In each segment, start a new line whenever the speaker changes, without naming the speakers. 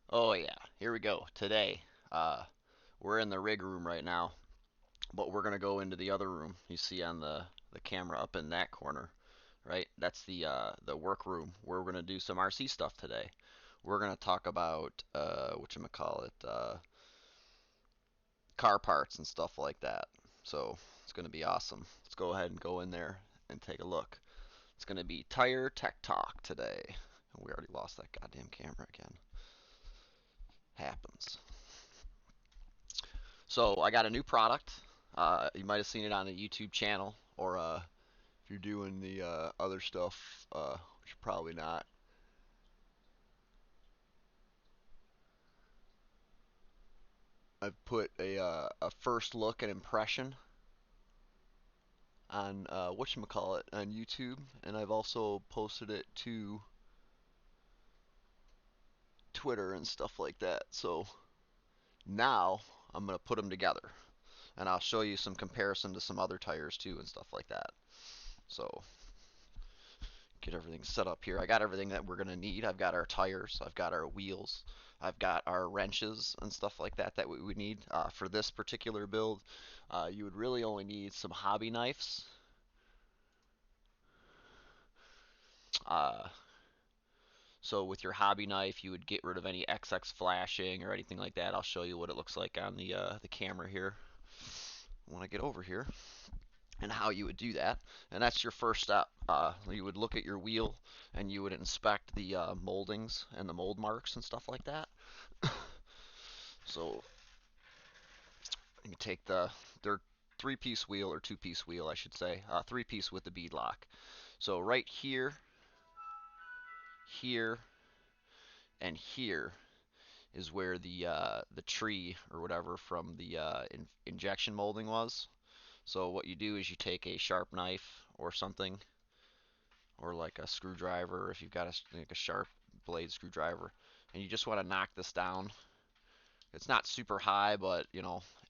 Oh yeah, here we go. Today, we're in the rig room right now, but we're gonna go into the other room. You see on the camera up in that corner, right? That's the work room where we're gonna do some RC stuff today. We're gonna talk about whatchamacallit, car parts and stuff like that. So it's gonna be awesome. Let's go ahead and go in there and take a look. It's gonna be tire tech talk today. We already lost that goddamn camera again. Happens. So I got a new product. You might have seen it on the YouTube channel, or if you're doing the other stuff, which probably not. I've put a first look and impression on whatchamacallit on YouTube, and I've also posted it to Twitter and stuff like that. So now I'm gonna put them together, and I'll show you some comparison to some other tires too and stuff like that. So get everything set up here. I got everything that we're going to need. I've got our tires, I've got our wheels, I've got our wrenches and stuff like that that we would need. For this particular build, you would really only need some hobby knives. Uh, so with your hobby knife, you would get rid of any XX flashing or anything like that. I'll show you what it looks like on the camera here when I get over here, and how you would do that. And that's your first step. You would look at your wheel and you would inspect the moldings and the mold marks and stuff like that. So you take their three-piece wheel, or two-piece wheel, I should say, three-piece with the bead lock. So right here, here, and here is where the tree or whatever from the injection molding was. So what you do is you take a sharp knife or something, or like a screwdriver if you've got like a sharp blade screwdriver, and you just want to knock this down. It's not super high, but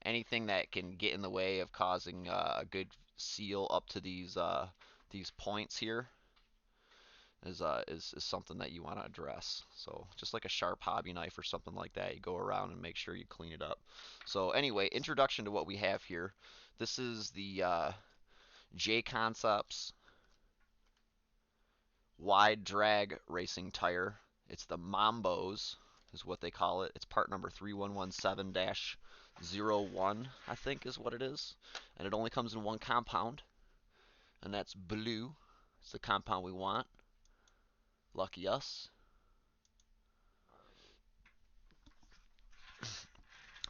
anything that can get in the way of causing a good seal up to these points here is something that you want to address. So just like a sharp hobby knife or something like that, you go around and make sure you clean it up. So anyway, introduction to what we have here. This is the J Concepts wide drag racing tire. It's the Mambos, is what they call it. It's part number 3117-01, I think is what it is. And it only comes in one compound, and that's blue. It's the compound we want. Lucky us.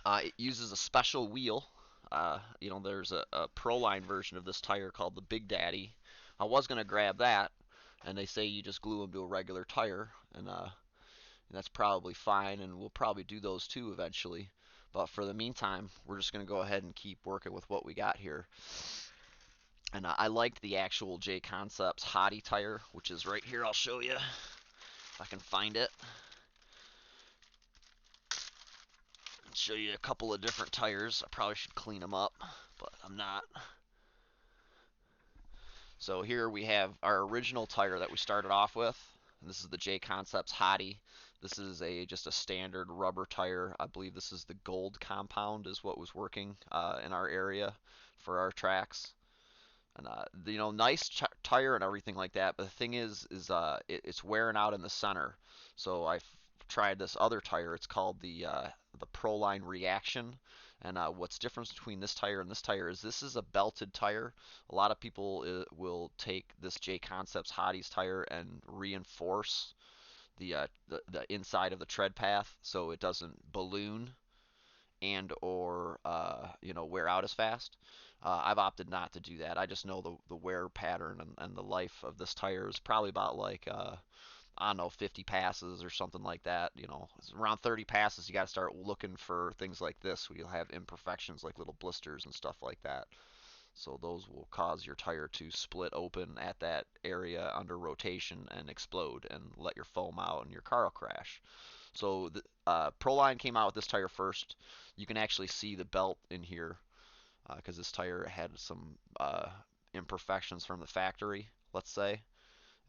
It uses a special wheel. There's a Pro Line version of this tire called the Big Daddy. I was going to grab that, and they say you just glue them to a regular tire, and that's probably fine, and we'll probably do those too eventually. But for the meantime, we're just going to go ahead and keep working with what we got here. And I liked the actual J Concepts Hottie tire, which is right here. I'll show you if I can find it. I'll show you a couple of different tires. I probably should clean them up, but I'm not. So here we have our original tire that we started off with. And this is the J Concepts Hottie. This is just a standard rubber tire. I believe this is the gold compound is what was working in our area for our tracks. And nice tire and everything like that. But the thing is it's wearing out in the center. So I tried this other tire. It's called the Proline Reaction. And what's different between this tire and this tire is this is a belted tire. A lot of people will take this J Concepts Hotties tire and reinforce the inside of the tread path so it doesn't balloon and or wear out as fast. I've opted not to do that. I just know the wear pattern and the life of this tire is probably about like I don't know, 50 passes or something like that. Around 30 passes, you got to start looking for things like this where you'll have imperfections like little blisters and stuff like that. So those will cause your tire to split open at that area under rotation and explode and let your foam out and your car will crash. So the Proline came out with this tire first. You can actually see the belt in here because this tire had some imperfections from the factory, let's say,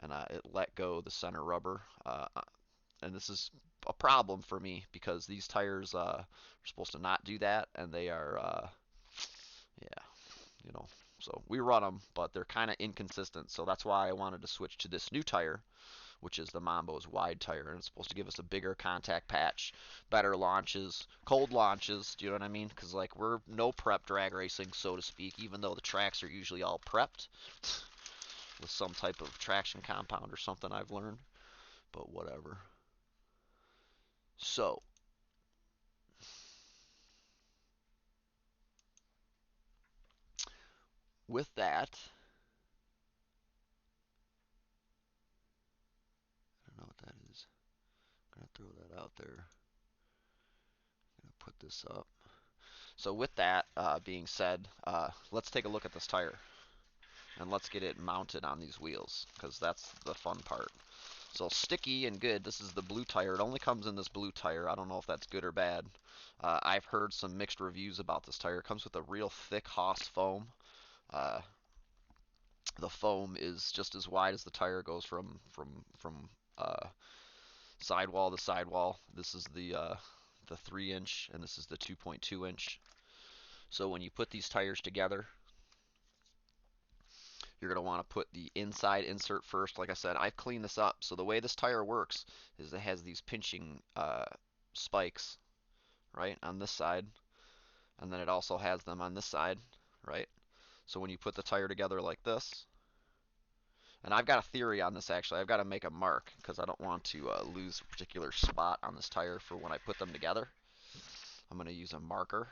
and it let go the center rubber and this is a problem for me because these tires are supposed to not do that, and they are, yeah, you know. So we run them, but they're kind of inconsistent. So that's why I wanted to switch to this new tire, which is the Mambos wide tire, and it's supposed to give us a bigger contact patch, better launches, cold launches. Do you know what I mean? Because like we're no prep drag racing, so to speak, even though the tracks are usually all prepped with some type of traction compound or something I've learned. But whatever. So with that, I don't know what that is. I'm gonna throw that out there. I'm gonna put this up. So with that being said, let's take a look at this tire and let's get it mounted on these wheels because that's the fun part. So sticky and good. This is the blue tire. It only comes in this blue tire. I don't know if that's good or bad. I've heard some mixed reviews about this tire. It comes with a real thick Haas foam. Uh, the foam is just as wide as the tire goes from sidewall to sidewall. This is the 3 inch and this is the 2.2 inch. So when you put these tires together, you're going to want to put the inside insert first. Like I said, I've cleaned this up. So the way this tire works is it has these pinching spikes, right, on this side, and then it also has them on this side, right? So when you put the tire together like this, and I've got a theory on this actually. I've got to make a mark because I don't want to lose a particular spot on this tire for when I put them together. I'm going to use a marker.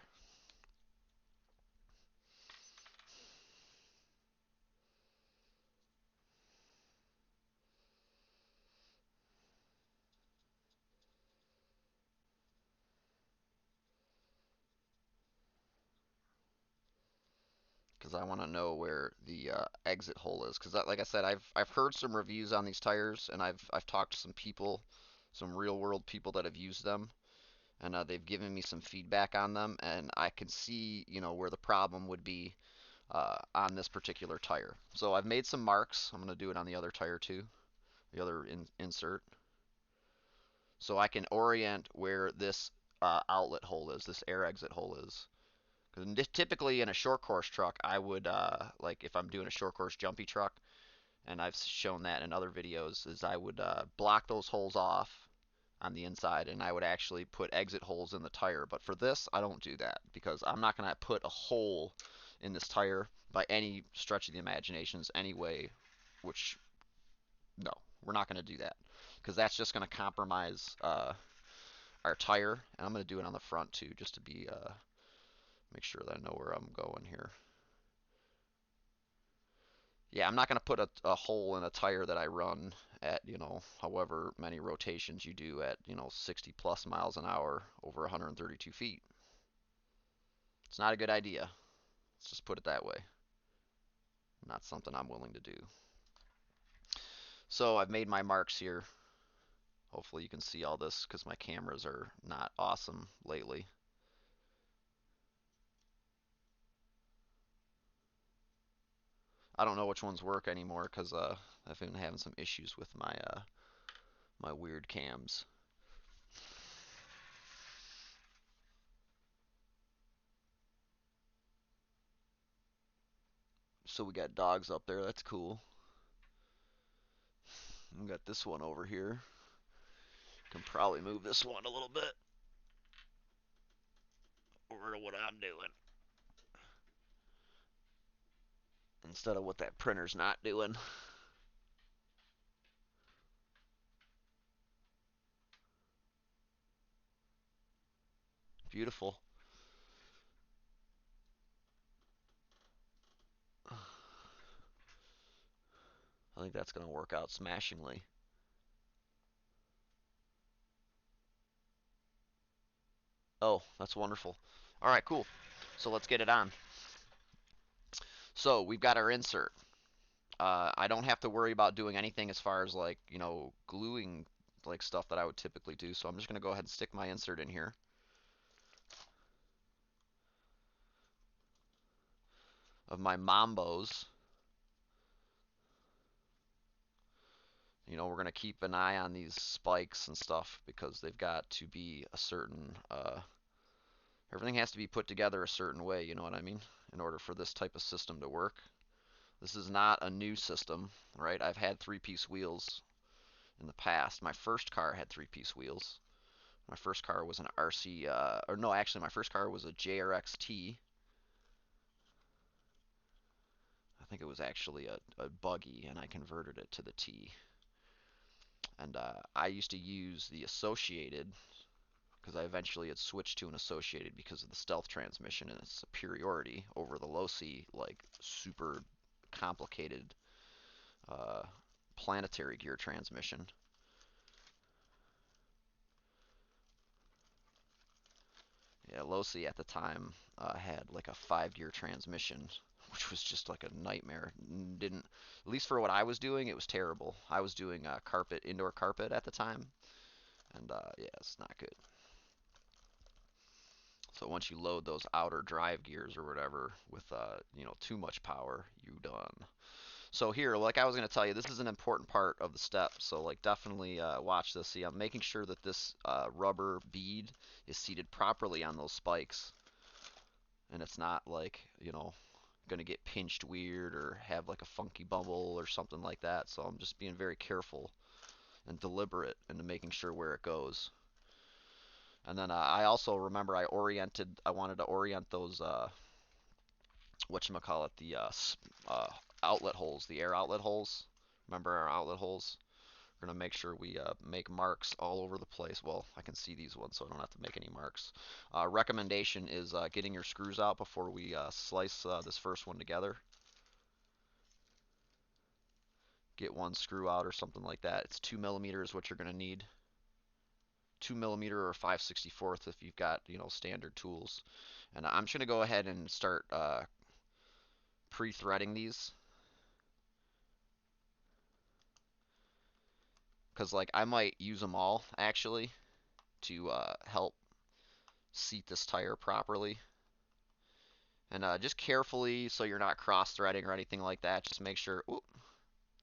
Because I want to know where the exit hole is. Because like I said, I've heard some reviews on these tires, and I've talked to some people, some real world people that have used them, and they've given me some feedback on them, and I can see where the problem would be on this particular tire. So I've made some marks. I'm going to do it on the other tire too, the other insert, so I can orient where this outlet hole is, this air exit hole is. Because typically in a short course truck, I would like if I'm doing a short course jumpy truck, and I've shown that in other videos, is I would block those holes off on the inside, and I would actually put exit holes in the tire. But for this, I don't do that because I'm not going to put a hole in this tire by any stretch of the imaginations anyway. Which no, we're not going to do that because that's just going to compromise our tire. And I'm going to do it on the front too, just to be make sure that I know where I'm going here. Yeah, I'm not going to put a hole in a tire that I run at, however many rotations you do at, 60 plus miles an hour over 132 feet. It's not a good idea. Let's just put it that way. Not something I'm willing to do. So I've made my marks here. Hopefully you can see all this because my cameras are not awesome lately. I don't know which ones work anymore because I've been having some issues with my weird cams. So we got dogs up there. That's cool. We got this one over here. Can probably move this one a little bit over to what I'm doing instead of what that printer's not doing. Beautiful. I think that's going to work out smashingly. Oh, that's wonderful. All right, cool. So let's get it on. So we've got our insert. I don't have to worry about doing anything as far as like, gluing like stuff that I would typically do. So I'm just going to go ahead and stick my insert in here of my Mambos. we're going to keep an eye on these spikes and stuff because they've got to be a certain, everything has to be put together a certain way, you know what I mean? In order for this type of system to work. This is not a new system, right? I've had three-piece wheels in the past. My first car had three-piece wheels. My first car was an RC, or no, actually, my first car was a JRX-T. I think it was actually a buggy, and I converted it to the T. And I used to use the Associated because I eventually had switched to an Associated because of the stealth transmission and its superiority over the low C, like super complicated uh, planetary gear transmission. Yeah, low C at the time had like a 5 gear transmission, which was just like a nightmare. Didn't, at least for what I was doing, it was terrible. I was doing carpet, indoor carpet at the time, and yeah, it's not good. So once you load those outer drive gears or whatever with too much power, you done. So here, like I was going to tell you, this is an important part of the step. So like definitely watch this. See, I'm making sure that this rubber bead is seated properly on those spikes, and it's not like going to get pinched weird or have like a funky bubble or something like that. So I'm just being very careful and deliberate into making sure where it goes. And then I also remember I wanted to orient those whatchamacallit, the outlet holes, the air outlet holes. Remember our outlet holes? We're gonna make sure we make marks all over the place. Well, I can see these ones, so I don't have to make any marks. Recommendation is getting your screws out before we slice this first one together. Get one screw out or something like that. It's 2 millimeters what you're gonna need. 2 millimeter or 5/64 if you've got standard tools. And I'm just gonna go ahead and start pre-threading these because like I might use them all actually to help seat this tire properly. And just carefully, so you're not cross-threading or anything like that. Just make sure. Ooh,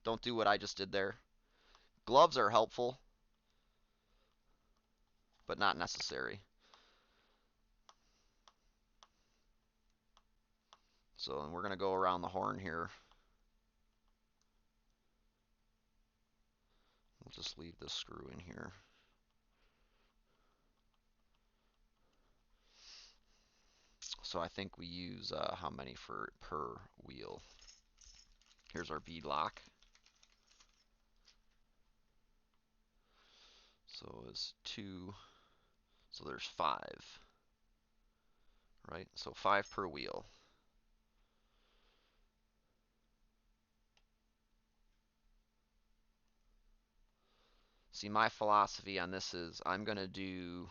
don't do what I just did there. Gloves are helpful, but not necessary. So and we're gonna go around the horn here. We'll just leave this screw in here. So I think we use how many for per wheel? Here's our bead lock. So it's 2. So there's 5, right? So 5 per wheel. See, my philosophy on this is I'm going to do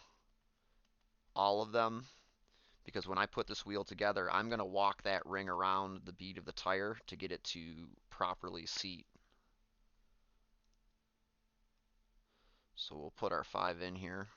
all of them because when I put this wheel together, I'm going to walk that ring around the bead of the tire to get it to properly seat. So we'll put our 5 in here.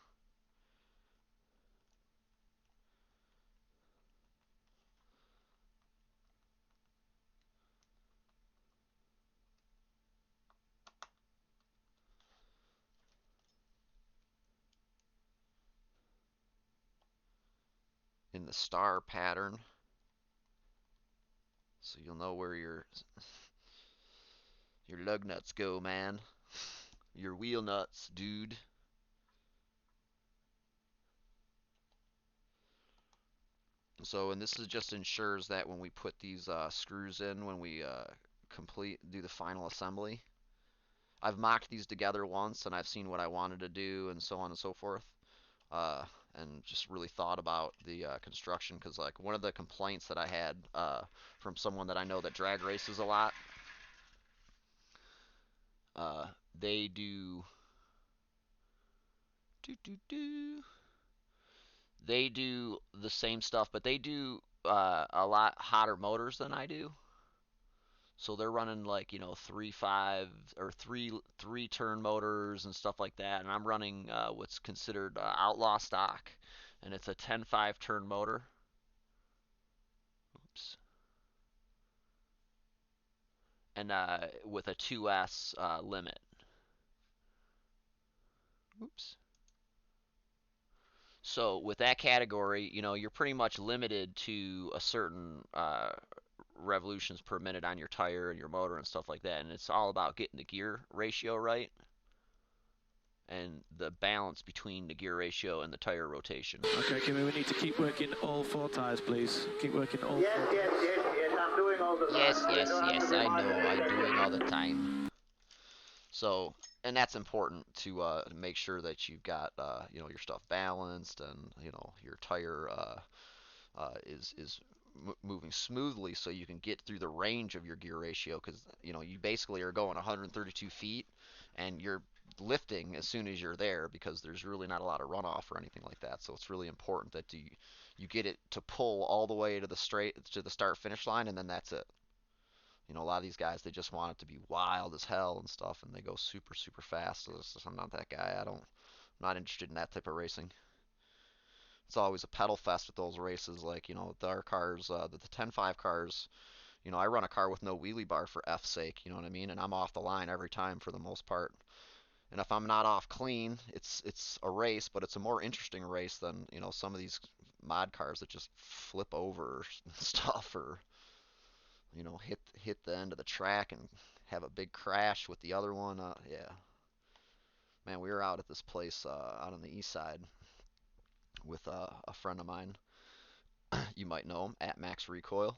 In the star pattern, so you'll know where your lug nuts go, man. Your wheel nuts, dude. So, and this is just ensures that when we put these screws in, when we do the final assembly, I've mocked these together once and I've seen what I wanted to do and so on and so forth. Uh, and just really thought about the construction because like one of the complaints that I had from someone that I know that drag races a lot, uh, they do they do the same stuff, but they do a lot hotter motors than I do. So they're running like 3.5 or three turn motors and stuff like that, and I'm running what's considered outlaw stock, and it's a 10.5 turn motor. Oops. And with a 2S limit. Oops. So with that category, you know, you're pretty much limited to a certain revolutions per minute on your tire and your motor and stuff like that. And it's all about getting the gear ratio right and the balance between the gear ratio and the tire rotation.
Okay, Kimmy, we need to keep working all 4 tires, please. Keep working all
Yes,
4
yes,
tires.
yes, yes, I'm doing all the time.
Yes,
You
yes,
don't have
yes,
to
I
remind
know.
me.
I'm doing all the time. So, and that's important to make sure that you've got you know, your stuff balanced and you know your tire is moving smoothly so you can get through the range of your gear ratio because you know you basically are going 132 feet and you're lifting as soon as you're there because there's really not a lot of runoff or anything like that. So it's really important that you get it to pull all the way to the start finish line and then that's it. You know, a lot of these guys they just want it to be wild as hell and stuff and they go super super fast. So I'm not that guy. I'm not interested in that type of racing. It's always a pedal fest with those races. Like, you know, with our cars, the 10.5 cars, you know, I run a car with no wheelie bar for F's sake, you know what I mean? And I'm off the line every time for the most part. And if I'm not off clean, it's a race, but it's a more interesting race than, you know, some of these mod cars that just flip over stuff or, you know, hit the end of the track and have a big crash with the other one. Yeah. Man, we were out at this place out on the east side with a friend of mine. You might know him at Max Recoil.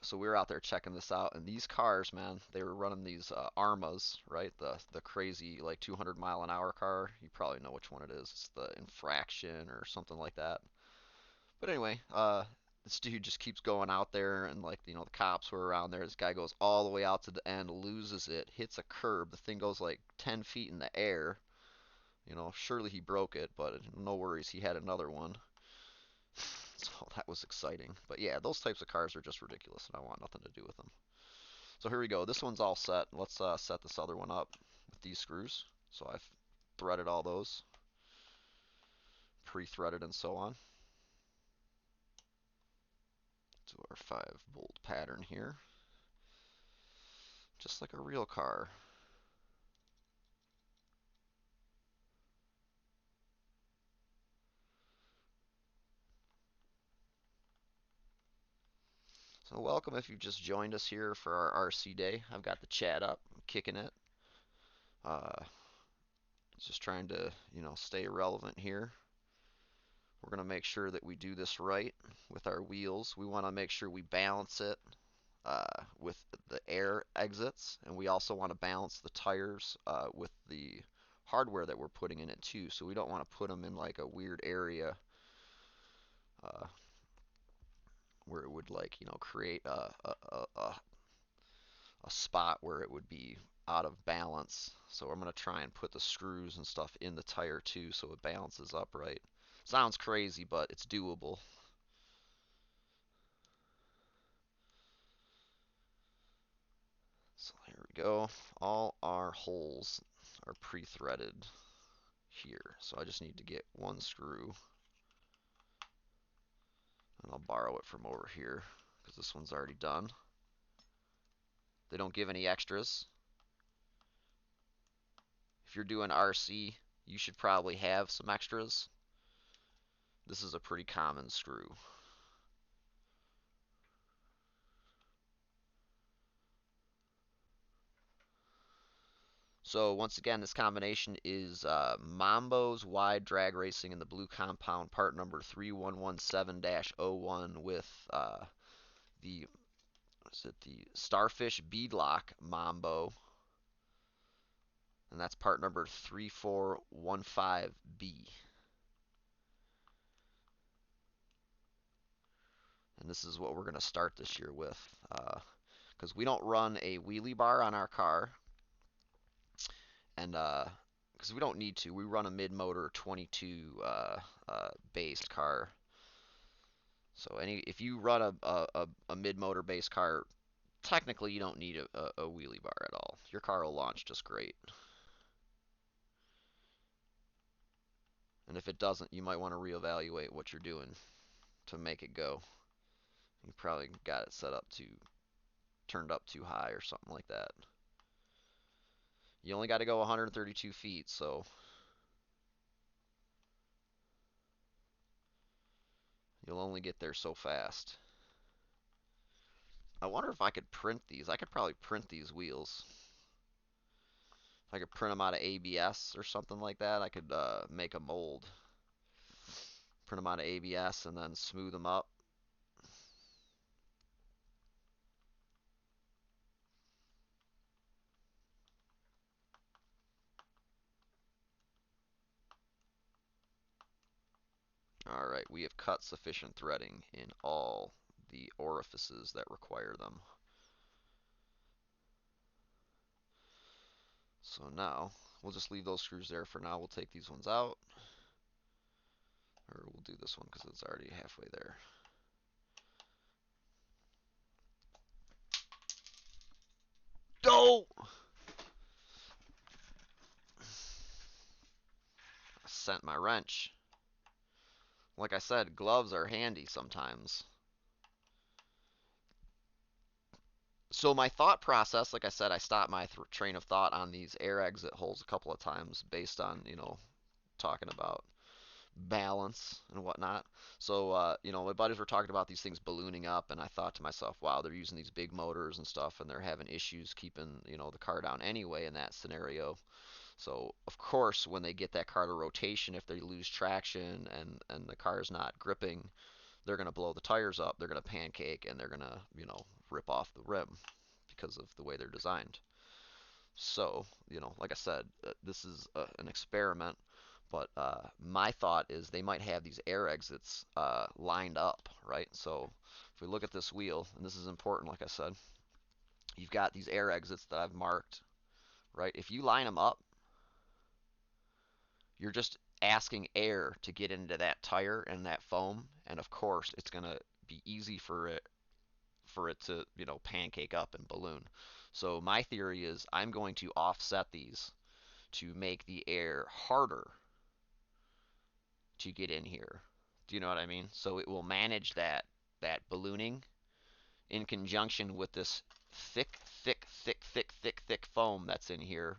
So we were out there checking this out, and these cars, man, they were running these Armas, right? The crazy like 200-mile-an-hour car. You probably know which one it is. It's the Infraction or something like that. But anyway, this dude just keeps going out there, and like you know the cops were around there. This guy goes all the way out to the end, loses it, hits a curb. The thing goes like 10 feet in the air. You know, surely he broke it, but no worries, he had another one. So that was exciting. But yeah, those types of cars are just ridiculous, and I want nothing to do with them. So here we go. This one's all set. Let's set this other one up with these screws. So I've threaded all those, pre-threaded and so on. Do our 5-bolt pattern here, just like a real car. So welcome if you've just joined us here for our RC day. I've got the chat up, I'm kicking it. Uh, just trying to, you know, stay relevant here. We're going to make sure that we do this right with our wheels. We want to make sure we balance it with the air exits, and we also want to balance the tires with the hardware that we're putting in it too. So we don't want to put them in like a weird area uh, where it would like you know create a spot where it would be out of balance. So I'm going to try and put the screws and stuff in the tire too so it balances up right. Sounds crazy, but it's doable. So here we go. All our holes are pre-threaded here. So I just need to get one screw and I'll borrow it from over here because this one's already done. They don't give any extras. If you're doing RC, you should probably have some extras. This is a pretty common screw. So once again, this combination is Mambos Wide Drag Racing in the blue compound, part number 3117-01 with the the Starfish beadlock Mambo, and that's part number 3415B. And this is what we're going to start this year with, because we don't run a wheelie bar on our car, and because we don't need to, we run a mid-motor 22 based car. So if you run a mid-motor based car, technically you don't need a wheelie bar at all. Your car will launch just great. And if it doesn't, you might want to reevaluate what you're doing to make it go. You probably got it set up turned up too high or something like that. You only got to go 132 feet, so You'll only get there so fast. I wonder if I could print these. I could probably print these wheels. If I could print them out of ABS or something like that, I could make a mold. Print them out of ABS and then smooth them up. Alright, we have cut sufficient threading in all the orifices that require them. So now, we'll just leave those screws there for now. We'll take these ones out. Or we'll do this one because it's already halfway there. Go! I sent my wrench. Like I said, gloves are handy sometimes. So my thought process, like I said, I stopped my train of thought on these air exit holes a couple of times based on, talking about balance and whatnot. So, my buddies were talking about these things ballooning up, and I thought to myself, wow, they're using these big motors and stuff, and they're having issues keeping, the car down anyway in that scenario. So, of course, when they get that car to rotation, if they lose traction and the car is not gripping, they're going to blow the tires up, they're going to pancake, and they're going to, rip off the rim because of the way they're designed. So, like I said, this is an experiment, but my thought is they might have these air exits lined up, right? So if we look at this wheel, and this is important, like I said, you've got these air exits that I've marked, right? If you line them up, you're just asking air to get into that tire and that foam, and of course it's going to be easy for it to, pancake up and balloon. So my theory is I'm going to offset these to make the air harder to get in here. Do you know what I mean? So it will manage that ballooning in conjunction with this thick, thick, thick, thick, thick, thick foam that's in here,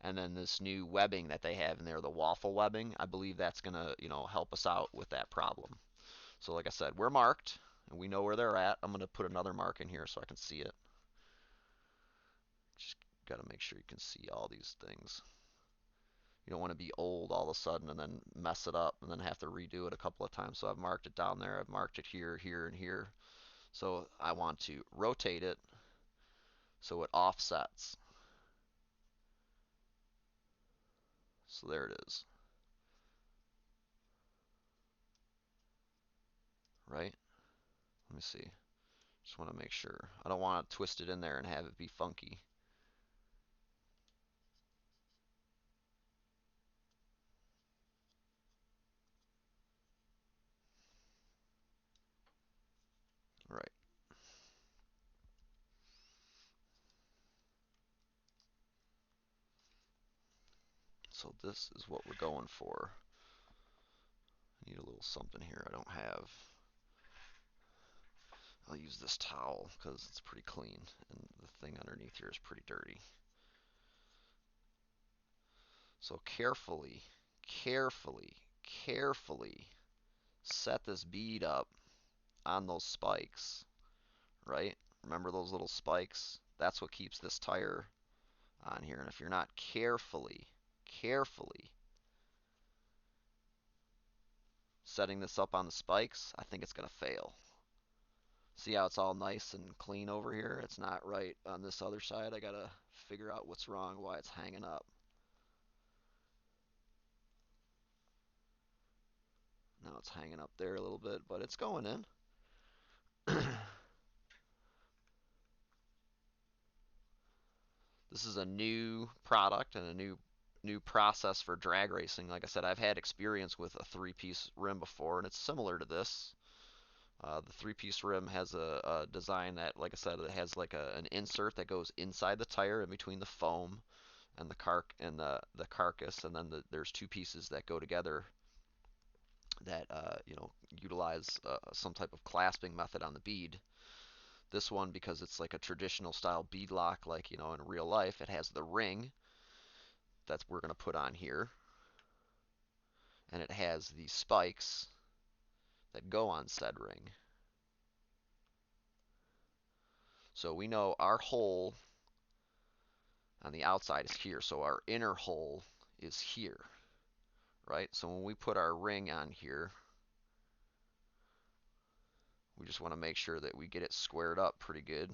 and then this new webbing that they have in there, the waffle webbing. I believe that's gonna, help us out with that problem. So like I said, we're marked and we know where they're at. I'm gonna put another mark in here so I can see it. Just gotta make sure you can see all these things. You don't want to be old all of a sudden and then mess it up and then have to redo it a couple of times. So I've marked it down there. I've marked it here, here, and here. So I want to rotate it so it offsets. So there it is, right? Let me see. Just want to make sure. I don't want to twist it in there and have it be funky. Right. So this is what we're going for. I need a little something here I don't have. I'll use this towel because it's pretty clean and the thing underneath here is pretty dirty. So carefully, carefully, carefully set this bead up on those spikes, right? Remember those little spikes? That's what keeps this tire on here. And if you're not carefully setting this up on the spikes, I think it's going to fail. See how it's all nice and clean over here? It's not right on this other side. I got to figure out what's wrong, why it's hanging up. Now it's hanging up there a little bit, but it's going in. This is a new product and a new process for drag racing. Like I said, I've had experience with a three-piece rim before, and it's similar to this. The three-piece rim has a design that, like I said, it has like an insert that goes inside the tire in between the foam and the carcass, and then there's two pieces that go together that utilize some type of clasping method on the bead. This one, because it's like a traditional style bead lock, like in real life, it has the ring that we're going to put on here, and it has the spikes that go on said ring. So we know our hole on the outside is here, so our inner hole is here, right? So when we put our ring on here, we just want to make sure that we get it squared up pretty good.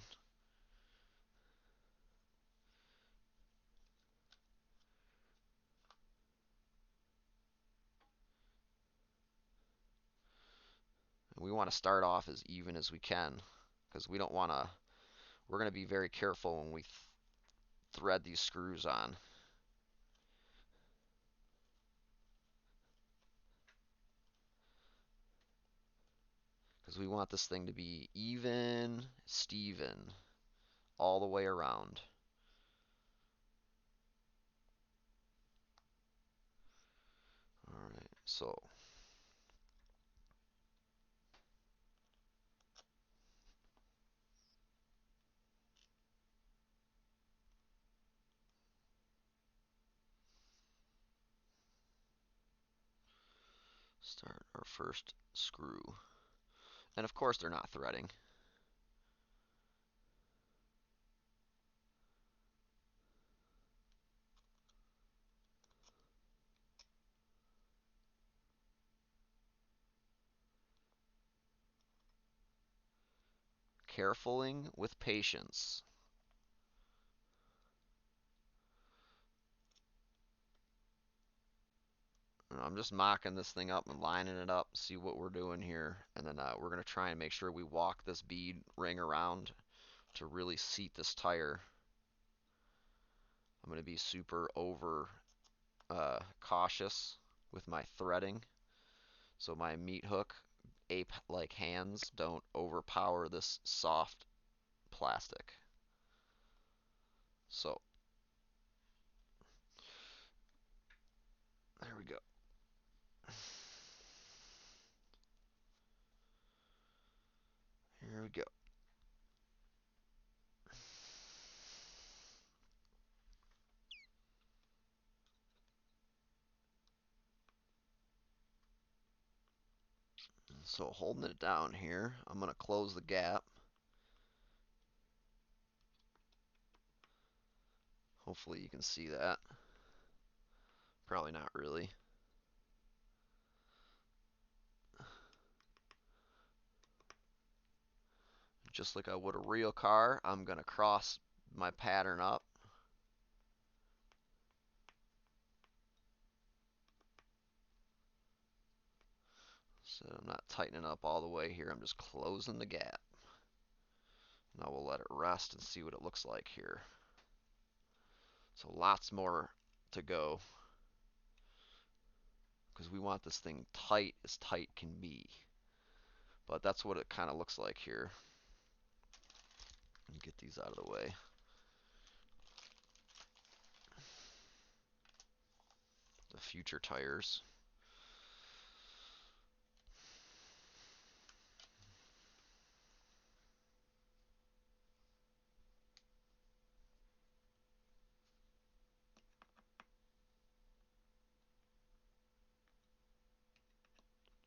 And we want to start off as even as we can because we don't want to, we're going to be very careful when we thread these screws on. Because we want this thing to be even, Steven, all the way around. Alright, so start our first screw. And of course they're not threading. Carefuling with patience. I'm just mocking this thing up and lining it up, see what we're doing here, and then we're going to try and make sure we walk this bead ring around to really seat this tire. I'm going to be super over cautious with my threading, so my meat hook, ape-like hands, don't overpower this soft plastic. So, there we go. Here we go. So holding it down here, I'm going to close the gap. Hopefully you can see that. Probably not really. Just like I would a real car, I'm going to cross my pattern up. So I'm not tightening up all the way here, I'm just closing the gap. Now we'll let it rest and see what it looks like here. So lots more to go because we want this thing tight as tight can be. But that's what it kind of looks like here. Let me get these out of the way. The future tires.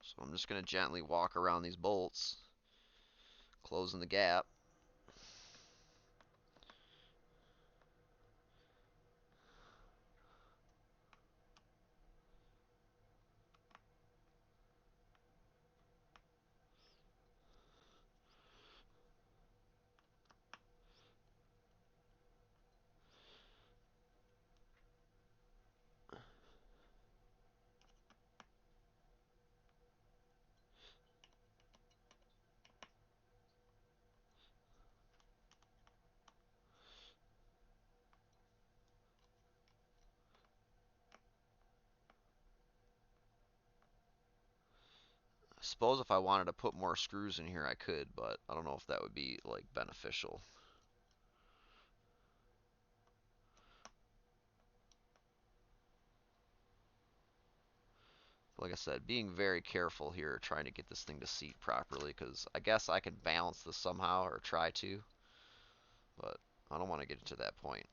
So I'm just going to gently walk around these bolts, closing the gap. I suppose if I wanted to put more screws in here I could, but I don't know if that would be like beneficial. Like I said, being very careful here, trying to get this thing to seat properly, because I guess I can balance this somehow, or try to, but I don't want to get to that point.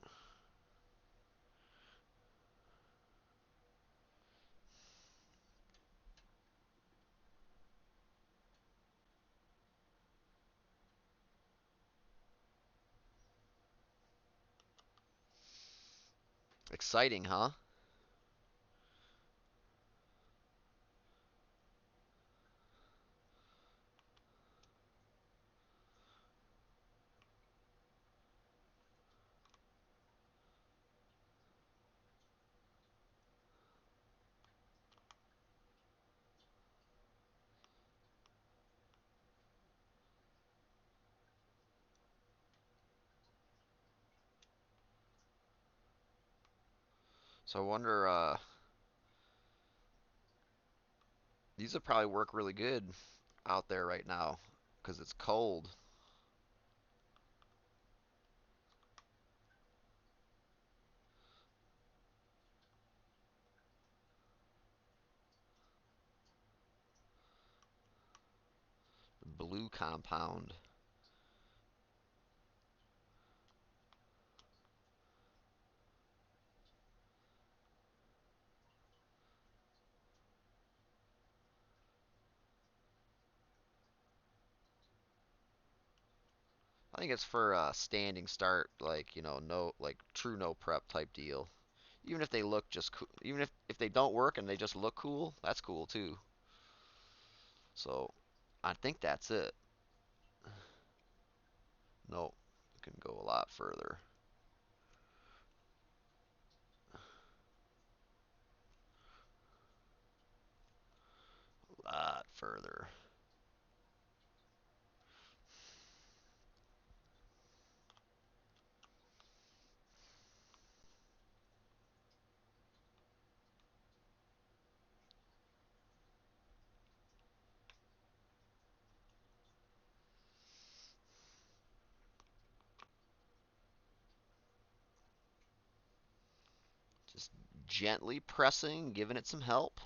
Exciting, huh? So I wonder, these would probably work really good out there right now because it's cold. Blue compound. I think it's for a standing start, like, no, like true no prep type deal. Even if they look just cool, even if they don't work and they just look cool, that's cool too. So I think that's it. No, it can go a lot further. A lot further. Just gently pressing, giving it some help.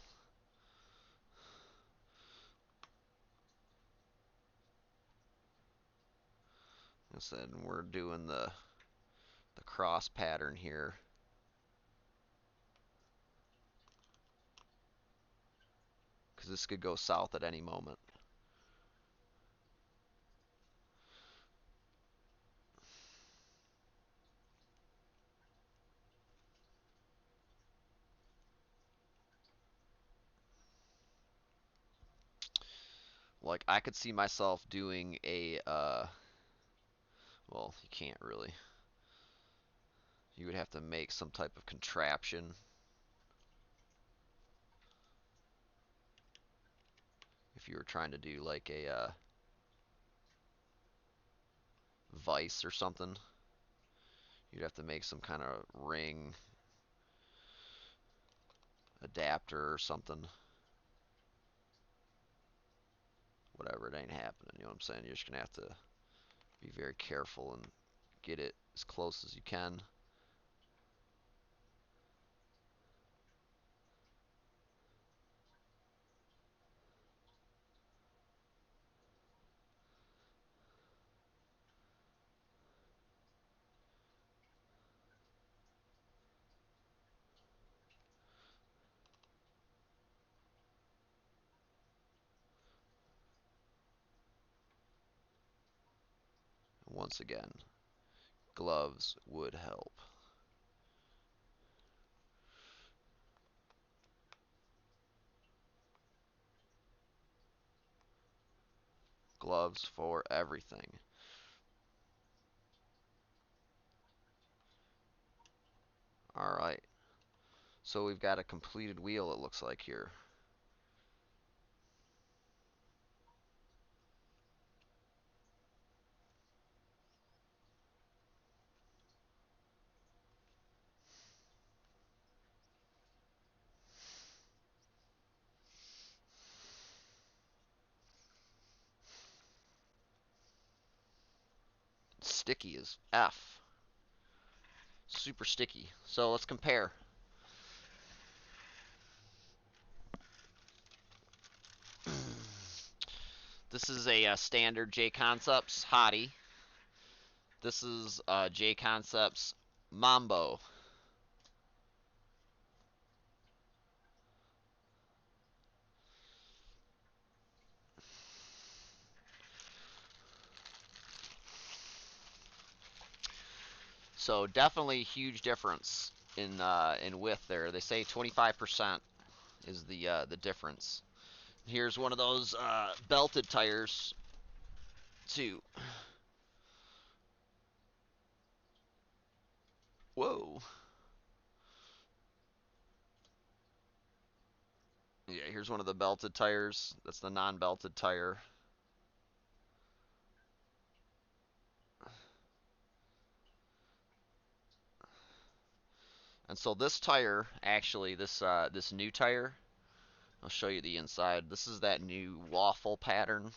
I said we're doing the cross pattern here because this could go south at any moment. Like I could see myself doing a well, you can't really. You would have to make some type of contraption if you were trying to do like a vice or something. You'd have to make some kind of ring adapter or something. Whatever, it ain't happening. You know what I'm saying? You're just gonna have to be very careful and get it as close as you can. Once again, gloves would help. Gloves for everything. Alright, so we've got a completed wheel, it looks like here. Sticky as F. Super sticky. So let's compare. This is a standard J Concepts hottie. This is J Concepts Mambo. So definitely huge difference in width there. They say 25% is the difference. Here's one of those belted tires too. Whoa. Yeah, here's one of the belted tires. That's the non-belted tire. And so this tire, actually, this new tire, I'll show you the inside. This is that new waffle pattern.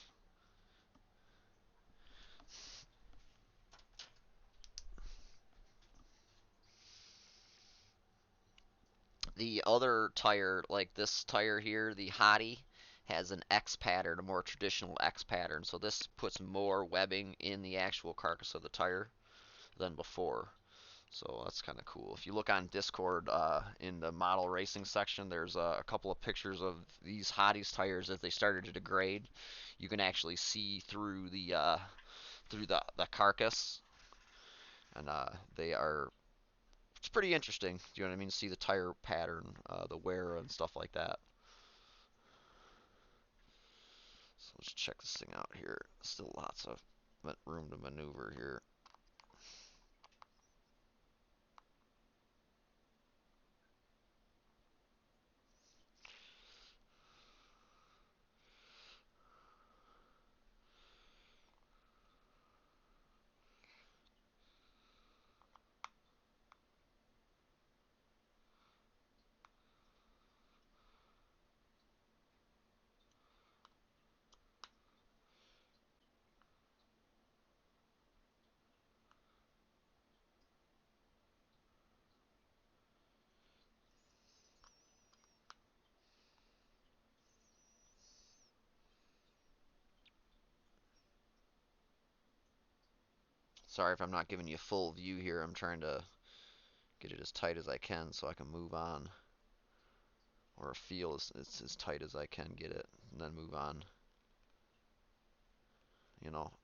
The other tire, like this tire here, the Hottie, has an X pattern, a more traditional X pattern. So this puts more webbing in the actual carcass of the tire than before. So that's kind of cool. If you look on Discord in the model racing section, there's a couple of pictures of these Hotties tires as they started to degrade. You can actually see through the carcass, and they are it's pretty interesting. Do you know what I mean? See the tire pattern, the wear, and stuff like that. So let's check this thing out here. Still lots of room to maneuver here. Sorry if I'm not giving you a full view here. I'm trying to get it as tight as I can so I can move on, or feel as tight as I can get it, and then move on.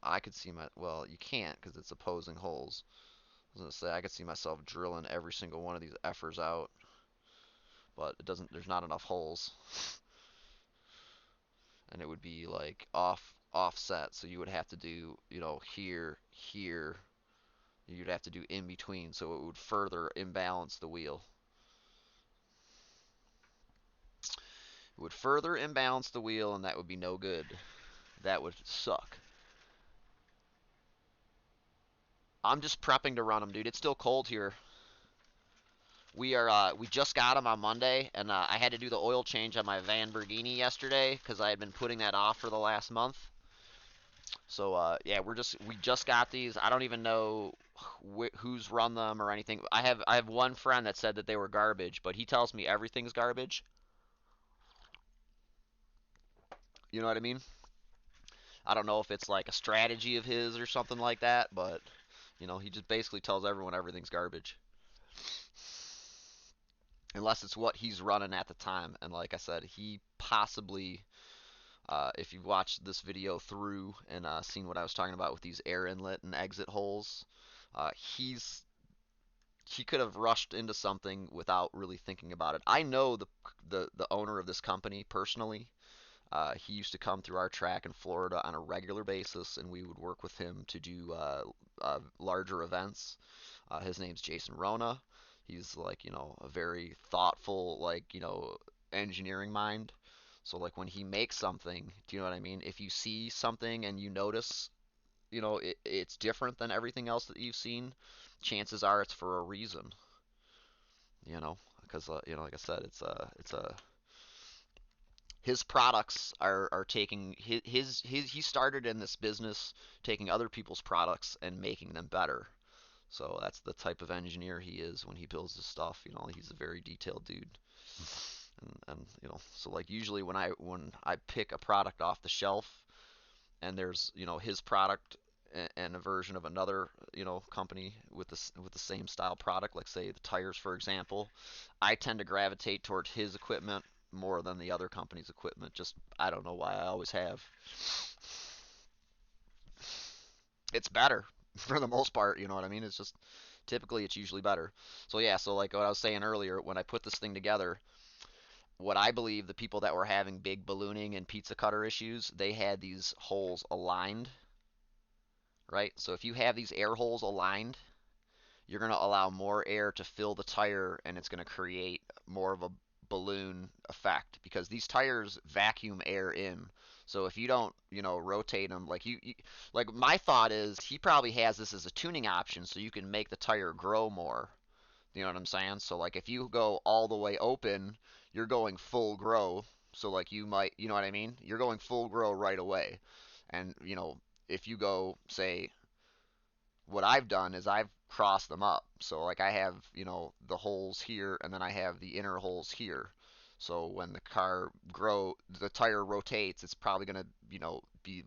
I could see well, you can't because it's opposing holes. I was gonna say I could see myself drilling every single one of these effers out, but it doesn't. There's not enough holes, and it would be like offset. So you would have to do, here, here. You'd have to do in between, so it would further imbalance the wheel. It would further imbalance the wheel, and that would be no good. That would suck. I'm just prepping to run them, dude. It's still cold here. We just got them on Monday, and I had to do the oil change on my Lamborghini yesterday because I had been putting that off for the last month. So yeah, we just got these. I don't even know who's run them or anything. I have one friend that said that they were garbage, but he tells me everything's garbage. You know what I mean? I don't know if it's like a strategy of his or something like that, but he just basically tells everyone everything's garbage unless it's what he's running at the time. And like I said, he possibly, if you've watched this video through and seen what I was talking about with these air inlet and exit holes, uh, he's he could have rushed into something without really thinking about it. I know the owner of this company personally. He used to come through our track in Florida on a regular basis, and we would work with him to do larger events. His name's Jason Rona. He's like, a very thoughtful, like, engineering mind. So, like, when he makes something, do you know what I mean? If you see something and you notice, it's different than everything else that you've seen, chances are it's for a reason, because, like I said, it's a his products are taking he started in this business taking other people's products and making them better. So that's the type of engineer he is when he builds his stuff. He's a very detailed dude. And so like usually when I pick a product off the shelf and there's his product and a version of another company with the same style product, like say the tires for example, I tend to gravitate towards his equipment more than the other company's equipment. Just I don't know why, I always have. It's better for the most part, you know what I mean? It's just Typically, it's usually better. So yeah, so like what I was saying earlier, when I put this thing together, what I believe the people that were having big ballooning and pizza cutter issues, they had these holes aligned, right? So if you have these air holes aligned, you're going to allow more air to fill the tire and it's going to create more of a balloon effect because these tires vacuum air in. So if you don't, rotate them like like my thought is he probably has this as a tuning option so you can make the tire grow more. You know what I'm saying? So like if you go all the way open, you're going full grow. So like you might, you know what I mean? You're going full grow right away. And, if you go say what I've done is I've crossed them up. So like I have, the holes here and then I have the inner holes here. So when the tire rotates, it's probably going to, be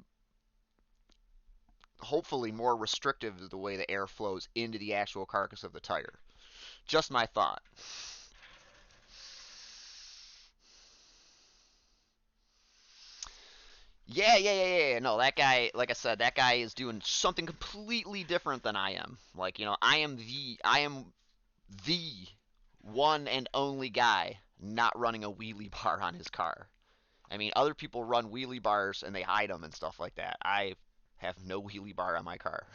hopefully more restrictive to the way the air flows into the actual carcass of the tire. Just my thought. Yeah, yeah, yeah, yeah. No, that guy, like I said, that guy is doing something completely different than I am. Like, I am the one and only guy not running a wheelie bar on his car. I mean, other people run wheelie bars and they hide them and stuff like that. I have no wheelie bar on my car,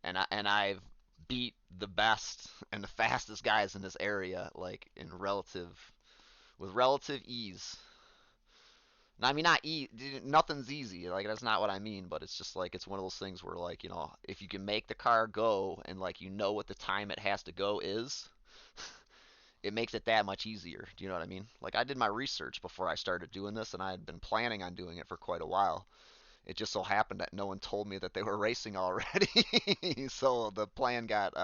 and I've beat the best and the fastest guys in this area, like with relative ease. I mean, not nothing's easy. Like that's not what I mean, but it's just like it's one of those things where like if you can make the car go and like what the time it has to go is, it makes it that much easier. Do you know what I mean? Like I did my research before I started doing this, and I had been planning on doing it for quite a while. It just so happened that no one told me that they were racing already, so the plan got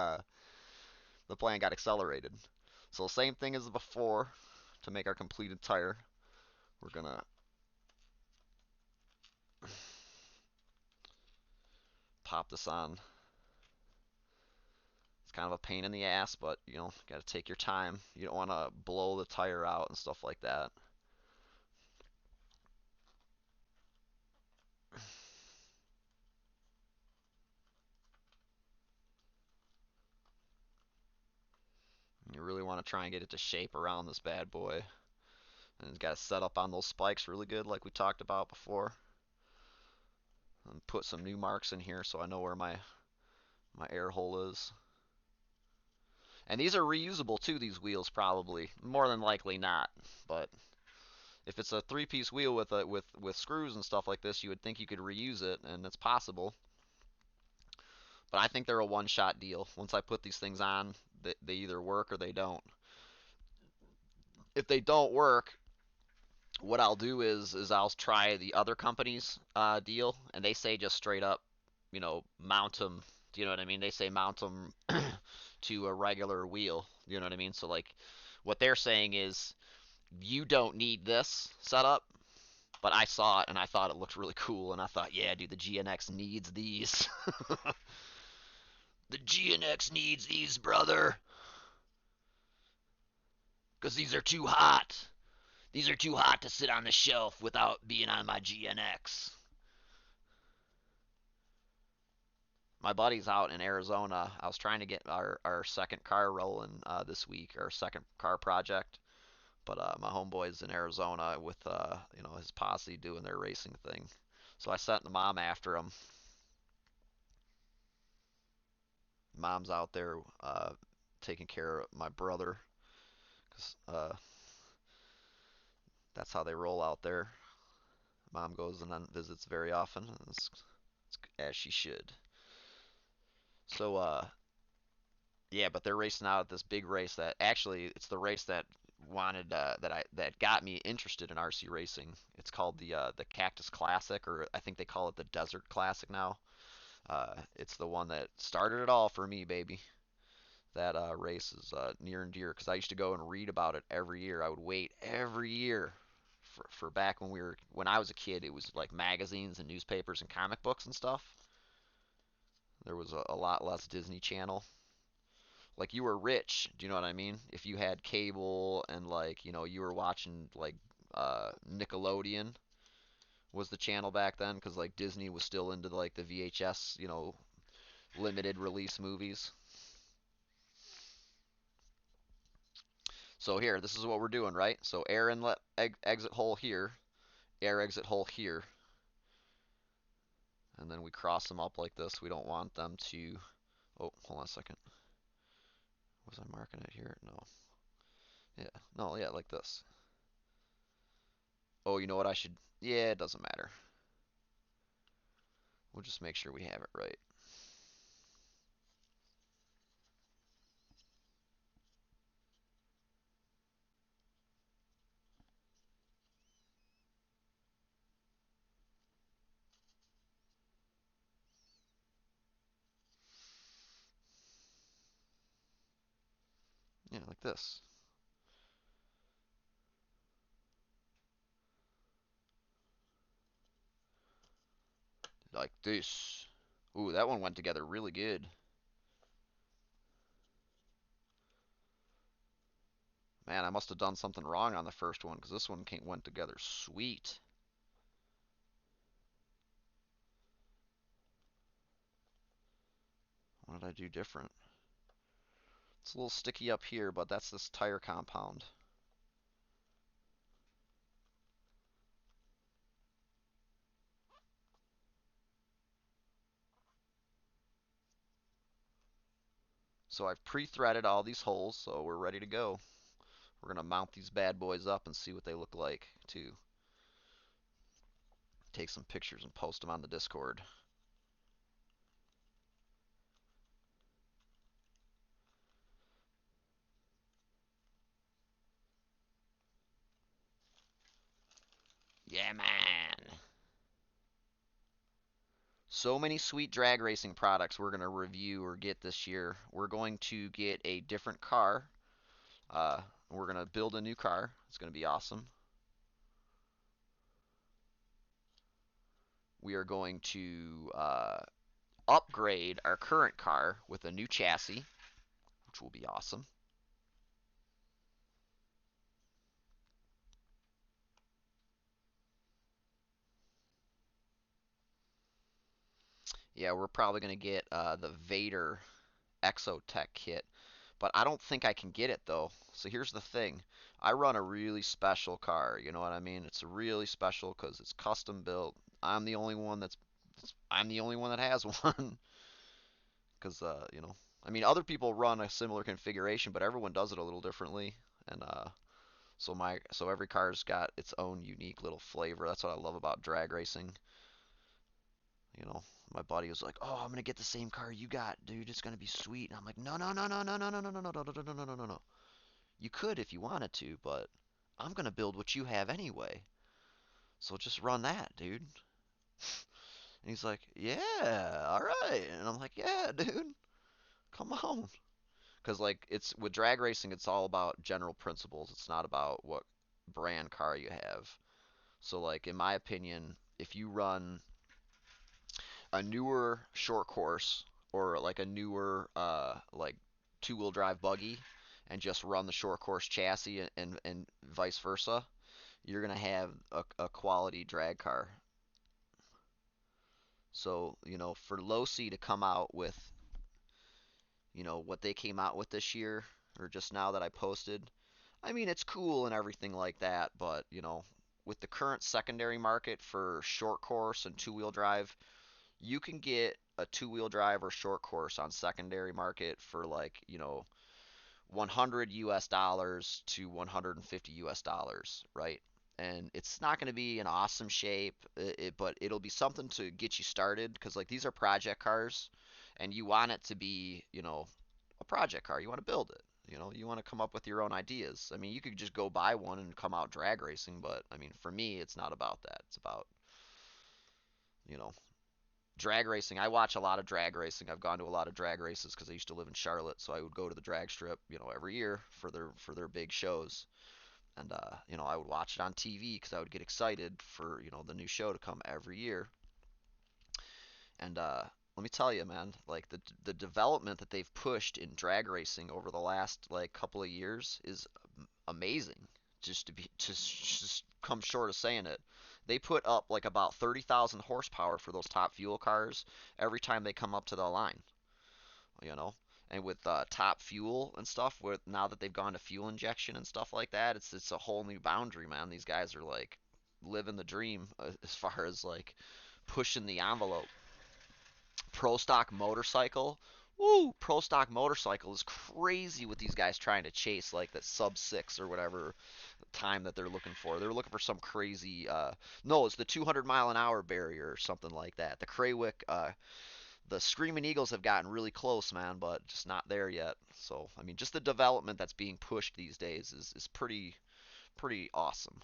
accelerated. So same thing as before. To make our completed tire, we're gonna pop this on. It's kind of a pain in the ass, but got to take your time. You don't want to blow the tire out and stuff like that. You really want to try and get it to shape around this bad boy. And it's got to set up on those spikes really good, like we talked about before. And put some new marks in here so I know where my air hole is. And these are reusable too. These wheels probably more than likely not, but if it's a three-piece wheel with screws and stuff like this, you would think you could reuse it, and it's possible. But I think they're a one-shot deal. Once I put these things on, they either work or they don't. If they don't work, what I'll do is I'll try the other company's deal, and they say just straight up, mount them. Do you know what I mean? They say mount them to a regular wheel. You know what I mean? So like, what they're saying is you don't need this setup, but I saw it and I thought it looked really cool, and I thought, yeah, dude, the GNX needs these. The GNX needs these, brother, because these are too hot. These are too hot to sit on the shelf without being on my GNX. My buddy's out in Arizona. I was trying to get our second car rolling this week, our second car project. But my homeboy's in Arizona with his posse doing their racing thing. So I sent the mom after him. Mom's out there taking care of my brother, 'cause that's how they roll out there. Mom goes and visits very often, and it's as she should. So yeah, but they're racing out at this big race that actually it's the race that wanted that got me interested in RC racing. It's called the Cactus Classic, or I think they call it the Desert Classic now. It's the one that started it all for me, baby. That race is near and dear because I used to go and read about it every year. I would wait every year for back when I was a kid. It was like magazines and newspapers and comic books and stuff. There was a lot less Disney Channel. Like you were rich, do you know what I mean? If you had cable and like you were watching like Nickelodeon was the channel back then because like Disney was still into like the VHS limited release movies. So here, this is what we're doing, right? So air inlet exit hole here, air exit hole here, and then we cross them up like this. We don't want them to. Oh, hold on a second. Was I marking it here? No. Yeah. No, yeah, like this. Oh, you know what I should. Yeah, it doesn't matter. We'll just make sure we have it right. Yeah, like this. Like this. Ooh, that one went together really good. Man, I must have done something wrong on the first one because this one went together sweet. What did I do different? It's a little sticky up here, but that's this tire compound. So I've pre-threaded all these holes, so we're ready to go. We're gonna mount these bad boys up and see what they look like too. Take some pictures and post them on the Discord. Yeah, man. So many sweet drag racing products we're gonna review or get this year. We're going to get a different car. Uh, we're gonna build a new car. It's gonna be awesome. We are going to upgrade our current car with a new chassis, which will be awesome. Yeah, we're probably going to get the Vader Exotech kit, but I don't think I can get it though. So here's the thing. I run a really special car, you know what I mean? It's really special because it's custom built. I'm the only one I'm the only one that has one because I mean other people run a similar configuration, but everyone does it a little differently. And so every car's got its own unique little flavor. That's what I love about drag racing. You know, my buddy was like, "Oh, I'm gonna get the same car you got, dude. It's gonna be sweet." And I'm like, "No, no, no, no, no, no, no, no, no, no, no, no, no, no, no, no, no. You could if you wanted to, but I'm gonna build what you have anyway. So just run that, dude." And he's like, "Yeah, all right." And I'm like, "Yeah, dude, come on." Because like it's with drag racing, it's all about general principles. It's not about what brand car you have. So like in my opinion, if you run a newer short course or like a newer like two-wheel drive buggy and just run the short course chassis and vice versa, you're gonna have a quality drag car. So for Losi to come out with what they came out with this year or just now that I posted, I mean it's cool and everything like that, but with the current secondary market for short course and two-wheel drive, you can get a two-wheel drive or short course on secondary market for like 100 US dollars to 150 US dollars, right? And it's not going to be an awesome shape, but it'll be something to get you started because like these are project cars, and you want it to be a project car. You want to build it. You want to come up with your own ideas. I mean, you could just go buy one and come out drag racing, but I mean, for me, it's not about that. It's about you know drag racing. I watch a lot of drag racing. I've gone to a lot of drag races because I used to live in Charlotte, so I would go to the drag strip, every year for their big shows. And I would watch it on TV because I would get excited for the new show to come every year. And let me tell you, man, like the development that they've pushed in drag racing over the last like couple of years is amazing. Just come short of saying it. They put up like about 30,000 horsepower for those top fuel cars every time they come up to the line. you know. And with top fuel and stuff, with now that they've gone to fuel injection and stuff like that, it's a whole new boundary, man. These guys are like living the dream as far as like pushing the envelope. Pro stock motorcycle. Woo! Pro stock motorcycle is crazy with these guys trying to chase like that sub 6 or whatever time that they're looking for. They're looking for some crazy. No, it's the 200 mile an hour barrier or something like that. The Craywick, the Screaming Eagles have gotten really close, man, but just not there yet. So I mean, just the development that's being pushed these days is pretty awesome.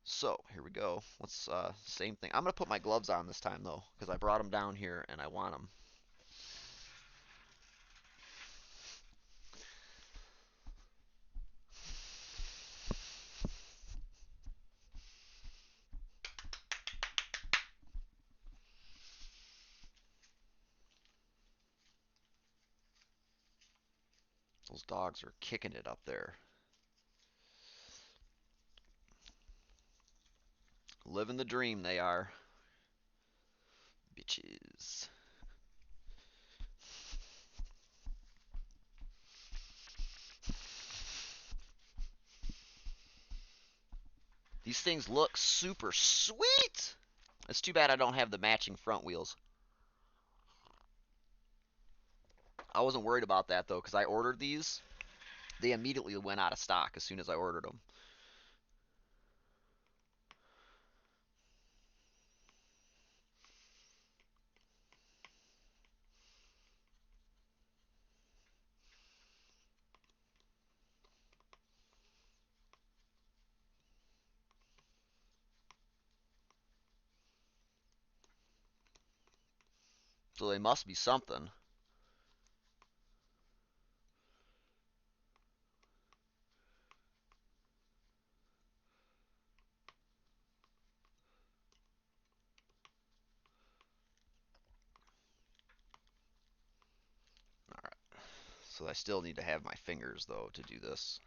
So here we go. Let's same thing. I'm gonna put my gloves on this time though, because I brought them down here and I want them. Those dogs are kicking it up there. Living the dream, they are. Bitches. These things look super sweet. It's too bad I don't have the matching front wheels. I wasn't worried about that though, because I ordered these. They immediately went out of stock as soon as I ordered them. So they must be something. Alright. So I still need to have my fingers though to do this.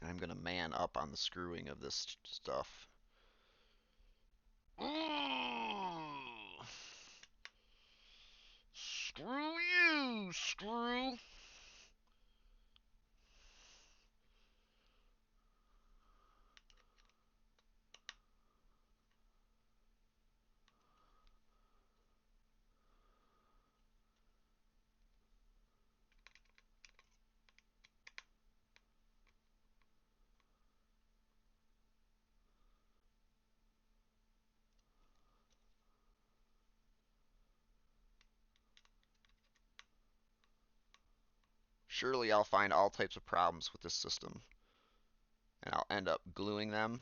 I'm gonna man up on the screwing of this stuff. Screw you, screw. Surely I'll find all types of problems with this system, and I'll end up gluing them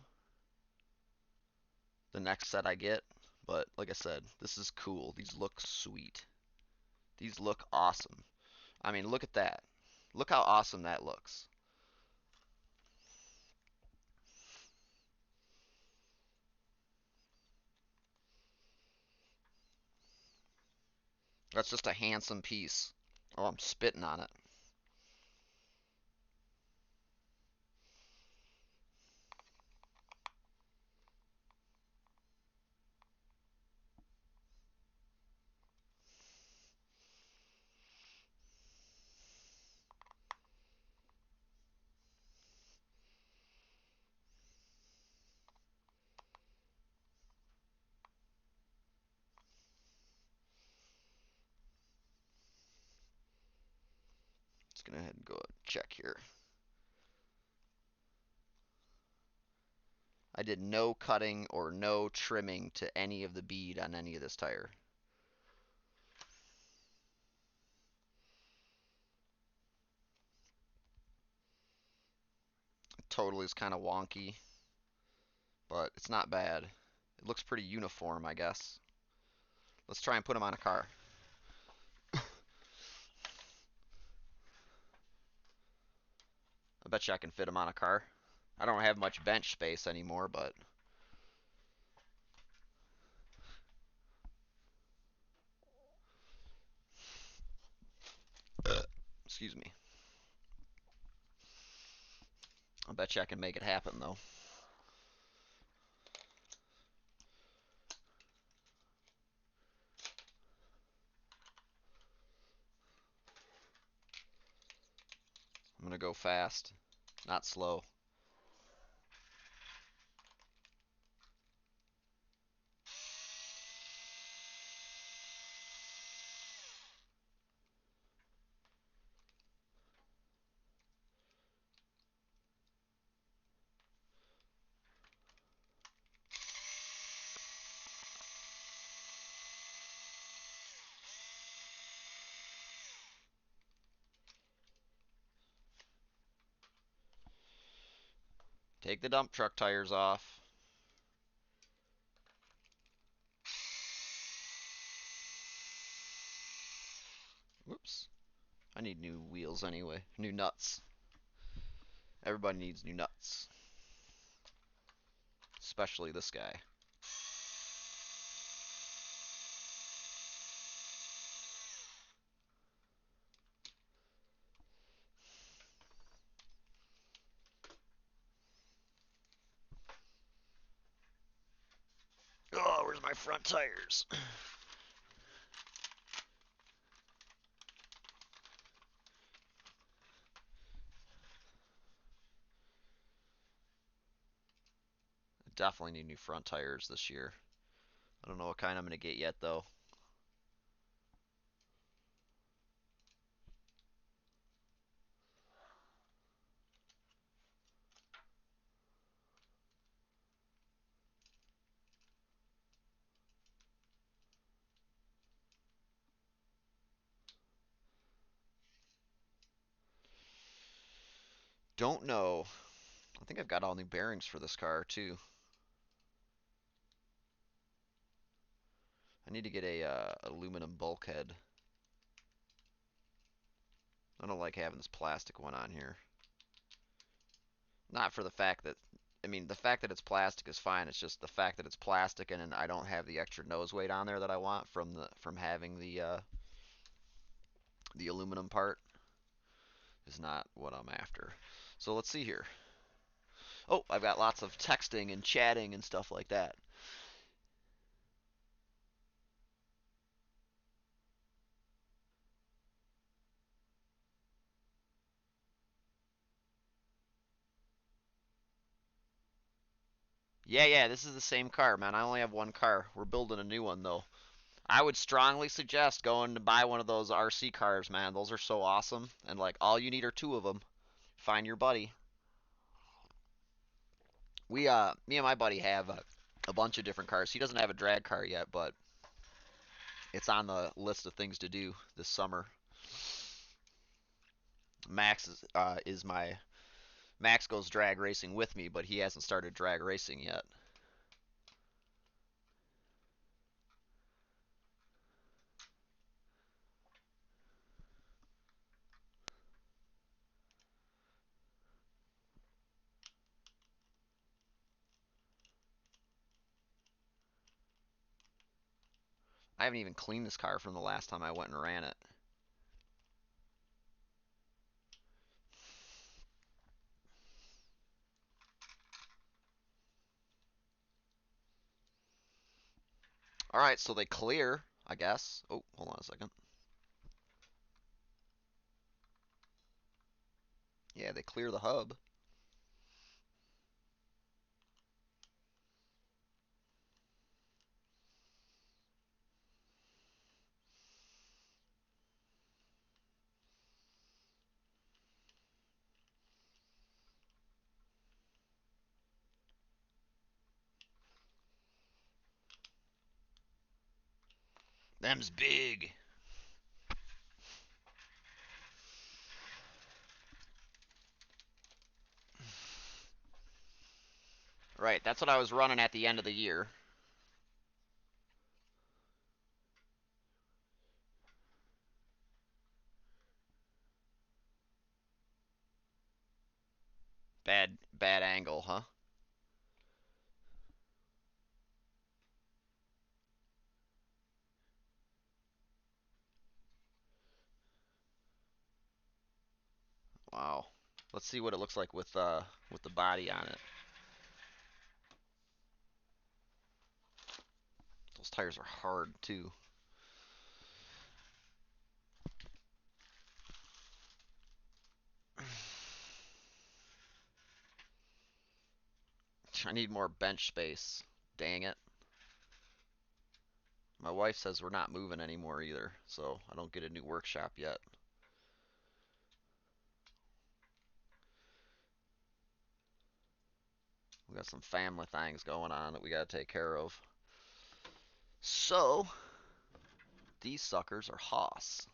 the next set I get. But like I said, this is cool. These look sweet. These look awesome. I mean, look at that. Look how awesome that looks. That's just a handsome piece. Oh, I'm spitting on it. Let's go ahead and go check here. I did no cutting or no trimming to any of the bead on any of this tire. It totally is kind of wonky, but it's not bad. It looks pretty uniform, I guess. Let's try and put them on a car. I bet you I can fit them on a car. I don't have much bench space anymore, but excuse me. I bet you I can make it happen though. I'm gonna go fast, not slow. Take the dump truck tires off. Whoops. I need new wheels anyway. New nuts. Everybody needs new nuts. Especially this guy. Oh, where's my front tires? Definitely need new front tires this year. I don't know what kind I'm going to get yet, though. Don't know. I think I've got all new bearings for this car, too. I need to get a aluminum bulkhead. I don't like having this plastic one on here. Not for the fact that, I mean, the fact that it's plastic is fine. It's just the fact that it's plastic and I don't have the extra nose weight on there that I want from having the aluminum part is not what I'm after. So let's see here. Oh, I've got lots of texting and chatting and stuff like that. Yeah, yeah, this is the same car, man. I only have one car. We're building a new one though. I would strongly suggest going to buy one of those RC cars, man. Those are so awesome. And like all you need are two of them. Find your buddy. Me and my buddy have a bunch of different cars. He doesn't have a drag car yet, but it's on the list of things to do this summer. Max is my Max goes drag racing with me, but he hasn't started drag racing yet. I haven't even cleaned this car from the last time I went and ran it. All right, so they clear, I guess. Oh, hold on a second. Yeah, they clear the hub. Them's big. Right, that's what I was running at the end of the year. Bad angle, huh? Wow. Let's see what it looks like with the body on it. Those tires are hard too. I need more bench space. Dang it. My wife says we're not moving anymore either, so I don't get a new workshop yet. We got some family things going on that we got to take care of. So, these suckers are Hoss.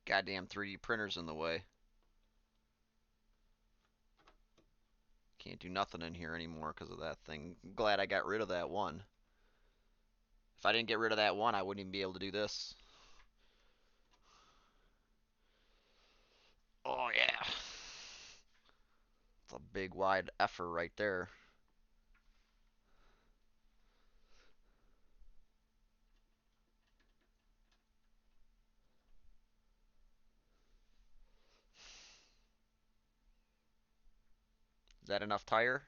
Goddamn 3D printers in the way. Can't do nothing in here anymore because of that thing. I'm glad I got rid of that one. If I didn't get rid of that one, I wouldn't even be able to do this. Oh, yeah. It's a big wide effer right there. Is that enough tire?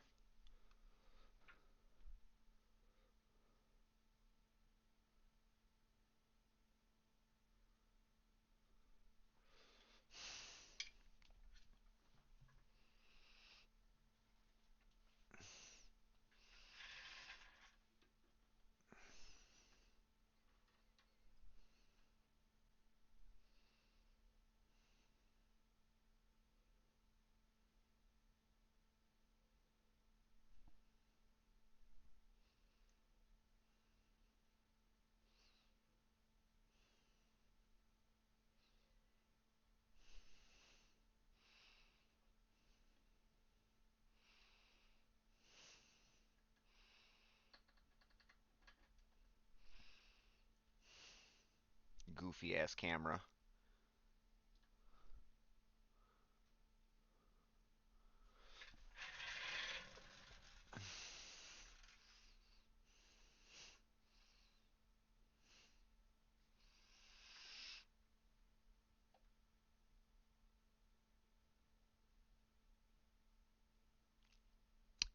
Goofy ass camera.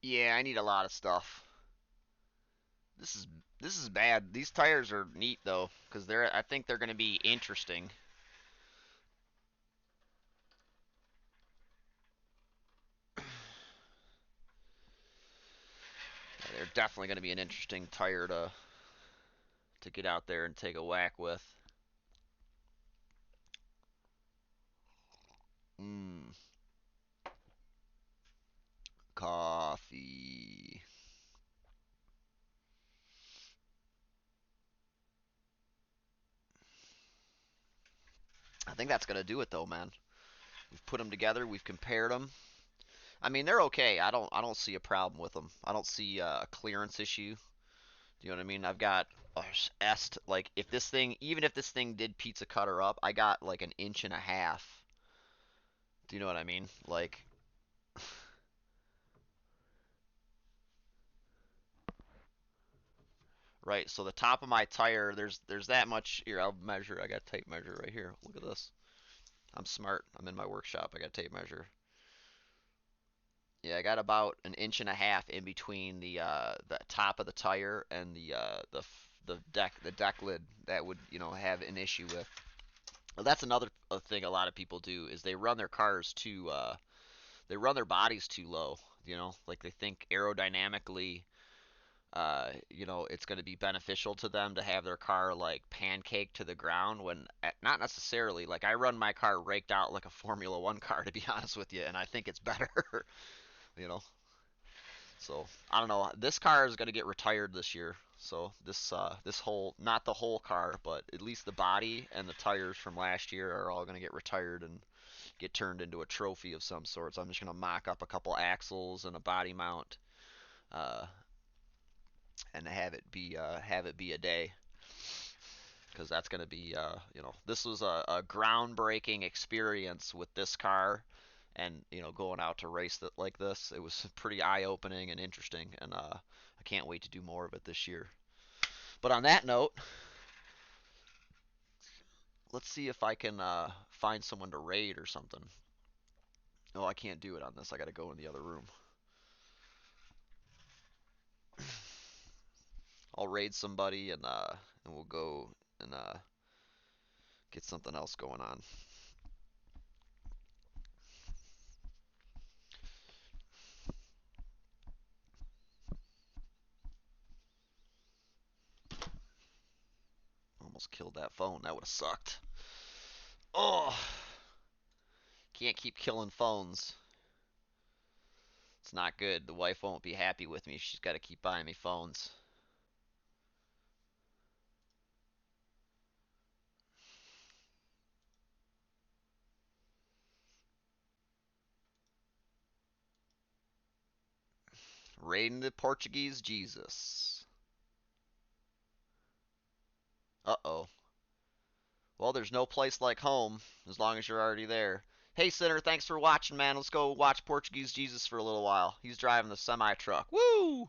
Yeah, I need a lot of stuff. This is this is bad. These tires are neat though, because they're I think they're going to be interesting. They're definitely going to be an interesting tire to get out there and take a whack with. Mmm, coffee. I think that's going to do it though, man. We've put them together. We've compared them. I mean, they're okay. I don't see a problem with them. I don't see a clearance issue. Do you know what I mean? I've got est like if this thing, even if this thing did pizza cutter up, I got like an inch and a half. Do you know what I mean? Like, right. So the top of my tire, there's that much. Here, I'll measure. I got a tape measure right here. Look at this. I'm smart. I'm in my workshop. I got a tape measure. Yeah, I got about an inch and a half in between the top of the tire and the deck lid that would have an issue with. Well, that's another thing a lot of people do is they run their bodies too low. Like they think aerodynamically, it's going to be beneficial to them to have their car like pancake to the ground when not necessarily. Like I run my car raked out like a Formula One car to be honest with you, and I think it's better. you know. So I don't know. This car is gonna get retired this year. So this whole, not the whole car, but at least the body and the tires from last year are all gonna get retired and get turned into a trophy of some sort. So I'm just gonna mock up a couple axles and a body mount, uh, and have it be a day, because that's gonna be this was a groundbreaking experience with this car, and going out to race that like this, it was pretty eye opening and interesting, and I can't wait to do more of it this year. But on that note, let's see if I can find someone to raid or something. Oh, I can't do it on this. I got to go in the other room. I'll raid somebody, and we'll go and get something else going on. Almost killed that phone. That would have sucked. Oh, can't keep killing phones. It's not good. The wife won't be happy with me. She's got to keep buying me phones. Raiding the Portuguese Jesus. Uh-oh. Well, there's no place like home as long as you're already there. Hey, Sinner, thanks for watching, man. Let's go watch Portuguese Jesus for a little while. He's driving the semi truck. Woo!